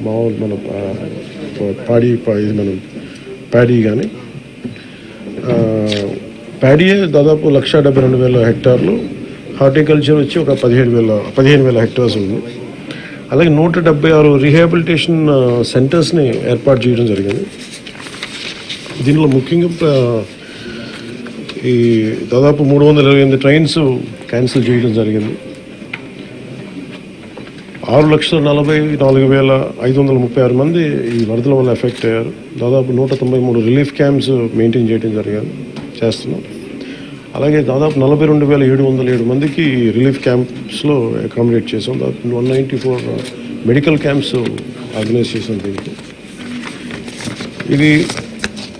మామూలు మన పాడి మనం ప్యాడీ కానీ ప్యాడీయే దాదాపు 1,72,000 హెక్టార్లు, హార్టికల్చర్ వచ్చి ఒక 15,000 హెక్టార్స్ ఉంది. అలాగే 176 రీహాబిలిటేషన్ సెంటర్స్ని ఏర్పాటు చేయడం జరిగింది. దీనిలో ముఖ్యంగా ఈ దాదాపు 328 ట్రైన్స్ క్యాన్సిల్ చేయడం జరిగింది. 6,44,536 మంది ఈ వరదల వల్ల ఎఫెక్ట్ అయ్యారు. దాదాపు 193 రిలీఫ్ క్యాంప్స్ మెయింటైన్ చేయడం చేస్తున్నాం. అలాగే దాదాపు 42,707 మందికి రిలీఫ్ క్యాంప్స్లో అకామిడేట్ చేసాం. దాదాపు 194 మెడికల్ క్యాంప్స్ ఆర్గనైజ్ చేసాం. దీనికి ఇది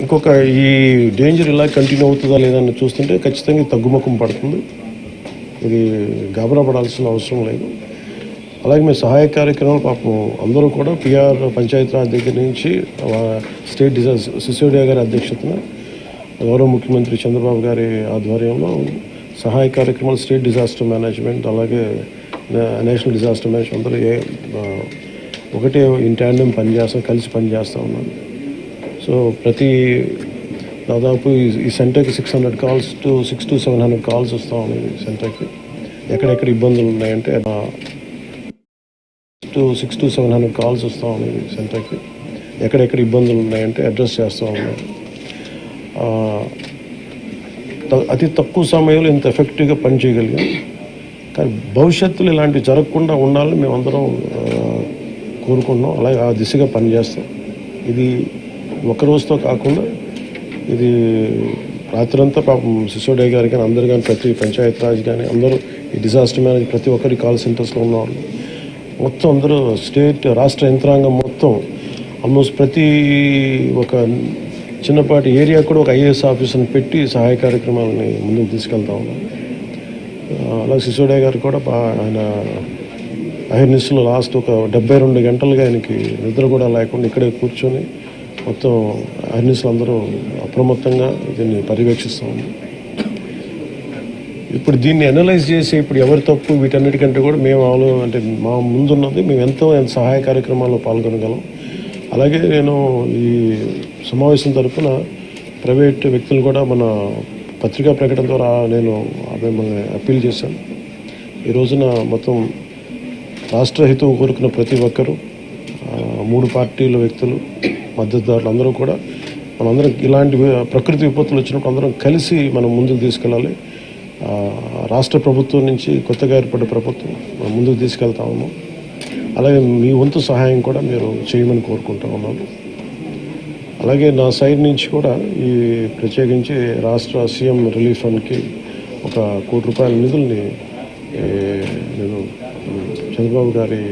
ఇంకొక ఈ డేంజర్ ఇలా కంటిన్యూ అవుతుందా లేదని చూస్తుంటే ఖచ్చితంగా తగ్గుముఖం పడుతుంది. ఇది గాబరా పడాల్సిన అవసరం లేదు. అలాగే మేము సహాయ కార్యక్రమాలు పాపం అందరూ కూడా పిఆర్ పంచాయతీరాజ్ దగ్గర నుంచి స్టేట్ సిసోడియా గారి అధ్యక్షతన గౌరవ ముఖ్యమంత్రి చంద్రబాబు గారి ఆధ్వర్యంలో సహాయ కార్యక్రమాలు, స్టేట్ డిజాస్టర్ మేనేజ్మెంట్, అలాగే నేషనల్ డిజాస్టర్ మేనేజ్మెంట్ అందరూ ఒకటే ఇన్ ట్యాండెం కలిసి పనిచేస్తూ ఉన్నాను. సో ప్రతి దాదాపు ఈ సెంటర్కి 600 calls to 600 to 700 calls వస్తూ ఉన్నాయి. ఈ సెంటర్కి ఎక్కడెక్కడ ఇబ్బందులు ఉన్నాయంటే 600 to 700 calls వస్తూ ఉన్నాయి. సెంటర్కి ఎక్కడెక్కడ ఇబ్బందులు ఉన్నాయంటే అడ్రస్ చేస్తూ ఉన్నాయి. అతి తక్కువ సమయంలో ఇంత ఎఫెక్టివ్గా పనిచేయగలిగాం. కానీ భవిష్యత్తులో ఇలాంటివి జరగకుండా ఉండాలని మేమందరం కోరుకుంటున్నాం. అలాగే ఆ దిశగా పనిచేస్తాం. ఇది ఒక రోజుతో కాకుండా ఇది రాత్రంతా పాపం సిసోడియా గారి కానీ అందరు కానీ ప్రతి పంచాయతీరాజ్ కానీ అందరూ ఈ డిజాస్టర్ మేనేజ్ ప్రతి ఒక్కరి కాల్ సెంటర్స్లో ఉన్నవాళ్ళు మొత్తం అందరూ రాష్ట్ర యంత్రాంగం మొత్తం ఆల్మోస్ట్ ప్రతి ఒక చిన్నపాటి ఏరియా కూడా ఒక IAS ఆఫీసర్ని పెట్టి సహాయ కార్యక్రమాలని ముందుకు తీసుకెళ్తా ఉన్నాం. అలాగే సిసోడియా గారు కూడా ఆయన అహిర్నిస్లో లాస్ట్ ఒక 72 గంటలుగా ఆయనకి నిద్ర కూడా లేకుండా ఇక్కడే కూర్చొని మొత్తం అహిర్నిస్లు అందరూ అప్రమత్తంగా దీన్ని పర్యవేక్షిస్తూ ఉన్నాం. ఇప్పుడు దీన్ని అనలైజ్ చేసి ఇప్పుడు ఎవరి తప్పు వీటన్నిటికంటే కూడా మేము అంటే మా ముందున్నది మేము ఎంతో సహాయ కార్యక్రమాల్లో పాల్గొనగలం. అలాగే నేను ఈ సమావేశం తరఫున ప్రైవేట్ వ్యక్తులు కూడా మన పత్రికా ప్రకటన ద్వారా నేను మిమ్మల్ని అప్పీల్ చేశాను. ఈ రోజున మొత్తం రాష్ట్ర హితవు కోరుకున్న ప్రతి ఒక్కరూ 3 పార్టీల వ్యక్తులు, మద్దతుదారులు అందరూ కూడా మనందరం ఇలాంటి ప్రకృతి విపత్తులు వచ్చినప్పుడు అందరం కలిసి మనం ముందుకు తీసుకెళ్ళాలి. రాష్ట్ర ప్రభుత్వం నుంచి కొత్తగా ఏర్పడ్డ ప్రభుత్వం మనం ముందుకు తీసుకెళ్తా ఉన్నాం. అలాగే మీ వంతు సహాయం కూడా మీరు చేయమని కోరుకుంటా ఉన్నాను. అలాగే నా సైడ్ నుంచి కూడా ఈ ప్రత్యేకించి రాష్ట్ర సీఎం రిలీఫ్ ఫండ్కి 1 కోటి రూపాయల నిధుల్ని నేను చంద్రబాబు గారి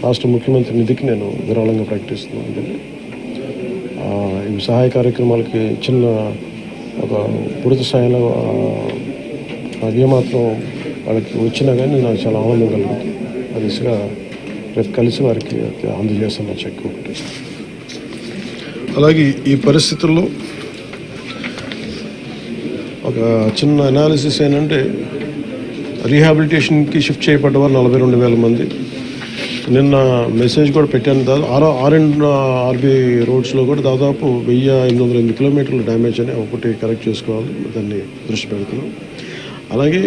రాష్ట్ర ముఖ్యమంత్రి నిధికి నేను విరాళంగా ప్రకటిస్తున్నాను. ఈ సహాయ కార్యక్రమాలకి చిన్న ఒక పూర్తి స్థాయిలో ఏమాత్రం వాళ్ళకి వచ్చినా కానీ నాకు చాలా ఆనందం కలుగుతుంది. ఆ దిశగా రేపు కలిసి వారికి అందజేస్తున్న చెక్ ఒకటి. అలాగే ఈ పరిస్థితుల్లో ఒక చిన్న అనాలిసిస్ ఏంటంటే రీహాబిలిటేషన్కి షిఫ్ట్ చేయబడ్డ వారు 42,000 మంది. నిన్న మెసేజ్ కూడా పెట్టాను. R&RB రోడ్స్లో కూడా దాదాపు 1,808 కిలోమీటర్లు డ్యామేజ్ అని ఒకటి కరెక్ట్ చేసుకోవాలి, దాన్ని దృష్టి పెడుతున్నాం. అలాగే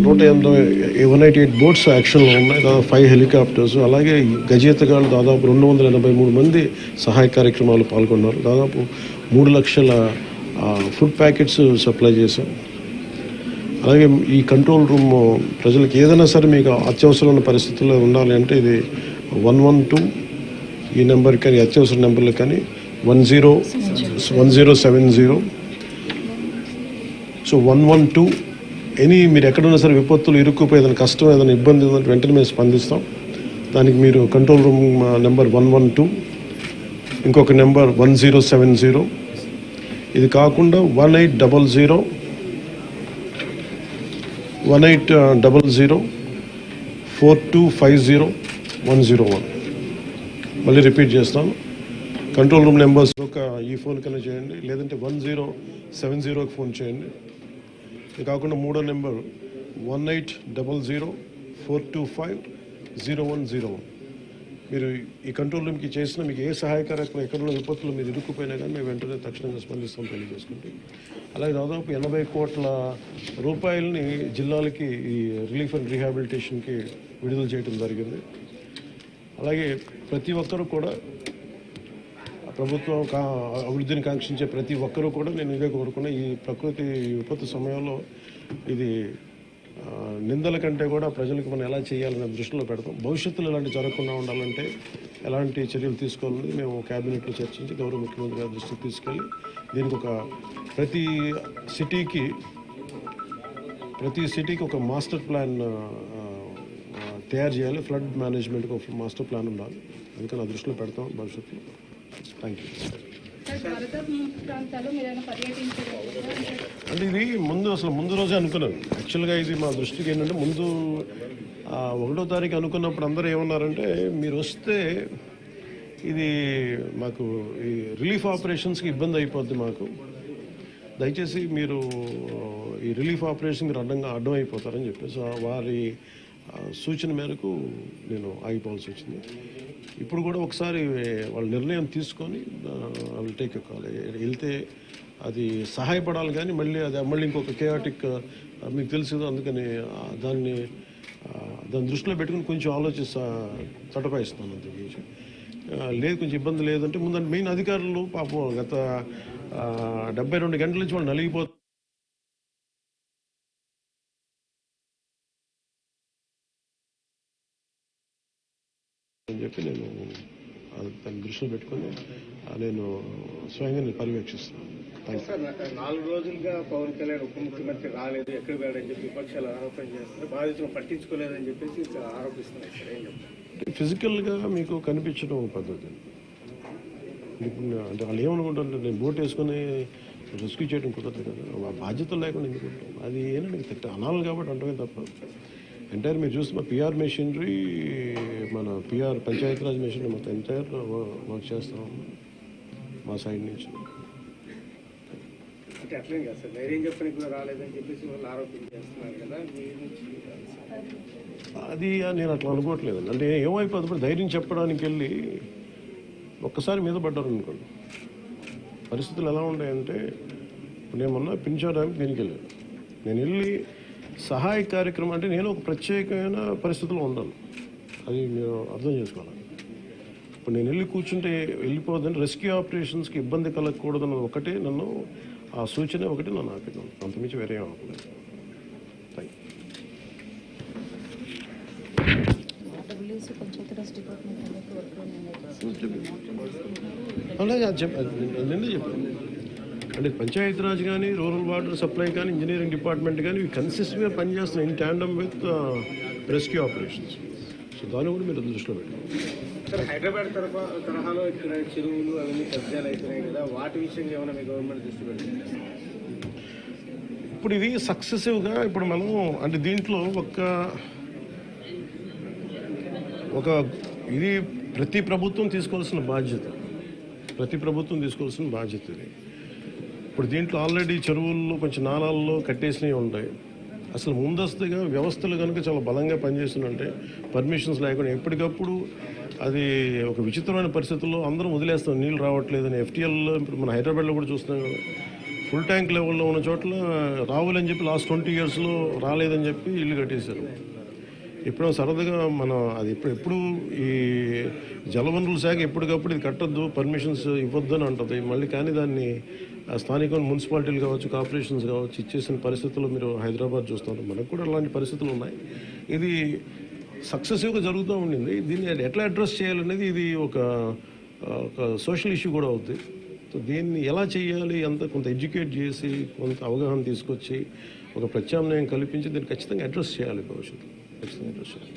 188 బోట్స్ యాక్షన్లో ఉన్నాయి, దాదాపు 5 హెలికాప్టర్స్. అలాగే గజేతగాళ్ళు దాదాపు 283 మంది సహాయ కార్యక్రమాలు పాల్గొన్నారు. దాదాపు 3 లక్షల ఫుడ్ ప్యాకెట్స్ సప్లై చేశాం. అలాగే ఈ కంట్రోల్ రూమ్ ప్రజలకు ఏదైనా సరే మీకు అత్యవసరమైన పరిస్థితుల్లో ఉండాలి అంటే ఇది 112 ఈ నెంబర్కి కానీ అత్యవసర నెంబర్లకు కానీ 1070. సో 112 మీరు ఎక్కడున్నా సరే విపత్తులు ఇరుక్కుపోయి ఏదైనా కష్టం ఏదైనా ఇబ్బంది ఉందంటే వెంటనే మేము స్పందిస్తాం. దానికి మీరు కంట్రోల్ రూమ్ నెంబర్ 112, ఇంకొక నెంబర్ 1070. ఇది కాకుండా 1800 4250 101. మళ్ళీ రిపీట్ చేస్తాను. కంట్రోల్ రూమ్ నెంబర్స్ ఒక ఈ ఫోన్ కన్నా చేయండి, లేదంటే 1070కి ఫోన్ చేయండి. ఇది కాకుండా 3వ నెంబర్ 1800 425 0101. మీరు ఈ కంట్రోల్ రూమ్కి చేసిన మీకు ఏ సహాయ కార్యక్రమం ఎక్కడున్న విపత్తులు మీరు ఇరుక్కుపోయినా కానీ మేము వెంటనే తక్షణంగా స్పందిస్తాం తెలియజేసుకుంటే, అలాగే దాదాపు 80 కోట్ల రూపాయలని జిల్లాలకి ఈ రిలీఫ్ అండ్ రీహాబిలిటేషన్కి విడుదల చేయడం జరిగింది. అలాగే ప్రతి ఒక్కరూ కూడా ప్రభుత్వం అభివృద్ధిని కాంక్షించే ప్రతి ఒక్కరూ కూడా నేను ఇదే కోరుకున్నా. ఈ ప్రకృతి విపత్తు సమయంలో ఇది నిందల కంటే కూడా ప్రజలకు మనం ఎలా చేయాలనే దృష్టిలో పెడతాం. భవిష్యత్తులో ఇలాంటి జరగకుండా ఉండాలంటే ఎలాంటి చర్యలు తీసుకోవాలని మేము క్యాబినెట్లో చర్చించి గౌరవ ముఖ్యమంత్రి గారి దృష్టికి తీసుకెళ్ళి దీనికి ప్రతి సిటీకి ఒక మాస్టర్ ప్లాన్ తయారు చేయాలి. ఫ్లడ్ మేనేజ్మెంట్కి ఒక మాస్టర్ ప్లాన్ ఉండాలి. అందుకని ఆ దృష్టిలో పెడతాం భవిష్యత్తులో. Thank you. అంటే ఇది ముందు రోజే అనుకున్నాను. యాక్చువల్గా ఇది మా దృష్టికి ఏంటంటే ముందు 1వ తారీఖు అనుకున్నప్పుడు అందరూ ఏమన్నారంటే మీరు వస్తే ఇది మాకు ఈ రిలీఫ్ ఆపరేషన్స్కి ఇబ్బంది అయిపోద్ది, మాకు దయచేసి మీరు ఈ రిలీఫ్ ఆపరేషన్కి అడ్డం అయిపోతారని చెప్పేసి వారి సూచన మేరకు నేను ఆగిపోవాల్సి వచ్చింది. ఇప్పుడు కూడా ఒకసారి వాళ్ళ నిర్ణయం తీసుకొని వాళ్ళు టేక్ కాల్ వెళ్తే అది సహాయపడాలి, కానీ మళ్ళీ ఇంకొక కేయాటిక్ మీకు తెలుసు కదా, అందుకని దాన్ని దృష్టిలో పెట్టుకుని కొంచెం తటపాయిస్తున్నాను. అంతకుమించి లేదు, కొంచెం ఇబ్బంది లేదంటే ముందు మెయిన్ అధికారులు పాపం గత 72 గంటల నుంచి వాళ్ళు నలిగిపోతారు అని చెప్పి నేను దాన్ని దృష్టిలో పెట్టుకొని నేను స్వయంగా పర్యవేక్షిస్తున్నాను. 4 రోజులుగా పవన్ కళ్యాణ్ ఉప ముఖ్యమంత్రి రాలేదు, ఎక్కడ వెళ్ళని చెప్పి విపక్షాలు ఆరోపణ చేస్తారు, బాధితులు పట్టించుకోలేదని చెప్పేసి ఆరోపిస్తున్నారు. సార్ ఏం చెప్తారు? ఫిజికల్గా మీకు కనిపించడం పద్ధతి అంటే వాళ్ళు ఏమనుకుంటారంటే నేను బోట్ వేసుకొని రెస్క్యూ చేయడం కుదరదు కదా, బాధ్యతలు లేకుండా ఎందుకు అది ఏంటంటే అనాలి కాబట్టి అంటమే తప్ప. ఎంటైర్ మీరు చూస్తే మా పిఆర్ మెషినరీ, మన పిఆర్ పంచాయతీరాజ్ మెషినరీ మొత్తం ఎంటైర్ వర్క్ చేస్తాం మా సైడ్ నుంచి. అంటే అట్లే కదా సార్, ధైర్యం చెప్పడానికి కూడా రాలేదని చెప్పేసి వాళ్ళు ఆరోపణ చేస్తున్నారు కదా, అది నేను అట్లా అనుకోవట్లేదండి. అంటే ఏమైపోతుంది, ధైర్యం చెప్పడానికి వెళ్ళి ఒక్కసారి మీద పడ్డారు అనుకోండి. పరిస్థితులు ఎలా ఉన్నాయంటే నేను మొన్న పింఛా డ్యామ్కి దీనికి వెళ్ళాను. నేను వెళ్ళి సహాయ కార్యక్రమం అంటే నేను ఒక ప్రత్యేకమైన పరిస్థితుల్లో ఉన్నాను, అది మీరు అర్థం చేసుకోవాలి. ఇప్పుడు నేను వెళ్ళి కూర్చుంటే వెళ్ళిపోదని రెస్క్యూ ఆపరేషన్స్కి ఇబ్బంది కలగకూడదన్నది ఒకటే నన్ను, ఆ సూచన ఒకటి నన్ను ఆపినాను, అంతమించి వేరే అనుకోలేదు. నిన్నే చెప్పాను అంటే పంచాయతీరాజ్ కానీ, రూరల్ వాటర్ సప్లై కానీ, ఇంజనీరింగ్ డిపార్ట్మెంట్ కానీ ఇవి కన్సిస్టెంట్గా పనిచేస్తున్నాయి in tandem with rescue operations. So దాన్ని కూడా మీరు దృష్టిలో పెట్టాలి. సార్, హైదరాబాద్ తరహాలో ఇక్కడ చెరువులు అవన్నీ కబ్జాలు అవుతున్నాయి కదా, వాటి విషయంగా ఏమైనా మీ గవర్నమెంట్ దృష్టి పెట్టింది? ఇప్పుడు ఇది సక్సెసివ్గా ఇప్పుడు మనం అంటే దీంట్లో ఒక ఇది ప్రతి ప్రభుత్వం తీసుకోవాల్సిన బాధ్యత ఇది. ఇప్పుడు దీంట్లో ఆల్రెడీ చెరువుల్లో కొంచెం నాలాల్లో కట్టేసినవి ఉంటాయి. అసలు ముందస్తుగా వ్యవస్థలు కనుక చాలా బలంగా పనిచేస్తుందంటే పర్మిషన్స్ లేకుండా ఎప్పటికప్పుడు అది ఒక విచిత్రమైన పరిస్థితుల్లో అందరం వదిలేస్తాం, నీళ్ళు రావట్లేదని. ఎఫ్టీఎల్లో ఇప్పుడు మన హైదరాబాద్లో కూడా చూస్తున్నాం కదా, ఫుల్ ట్యాంక్ లెవెల్లో ఉన్న చోట్ల రావాలని చెప్పి లాస్ట్ 20 yearsలో రాలేదని చెప్పి ఇల్లు కట్టేశారు. ఎప్పుడో సరదాగా మనం అది ఎప్పుడు ఈ జలవనరుల శాఖ ఎప్పటికప్పుడు ఇది కట్టద్దు, పర్మిషన్స్ ఇవ్వద్దు అని అంటుంది మళ్ళీ. కానీ దాన్ని స్థానిక మున్సిపాలిటీలు కావచ్చు, కార్పొరేషన్స్ కావచ్చు ఇచ్చేసిన పరిస్థితుల్లో మీరు హైదరాబాద్ చూస్తున్నారు. మనకు కూడా అలాంటి పరిస్థితులు ఉన్నాయి. ఇది సక్సెసివ్గా జరుగుతూ ఉండింది. దీన్ని ఎట్లా అడ్రస్ చేయాలనేది ఇది ఒక సోషల్ ఇష్యూ కూడా అవుతుంది. సో దీన్ని ఎలా చేయాలి, కొంత ఎడ్యుకేట్ చేసి కొంత అవగాహన తీసుకొచ్చి ఒక ప్రత్యామ్నాయం కల్పించి దీన్ని ఖచ్చితంగా అడ్రస్ చేయాలి, భవిష్యత్తులో ఖచ్చితంగా అడ్రస్ చేయాలి.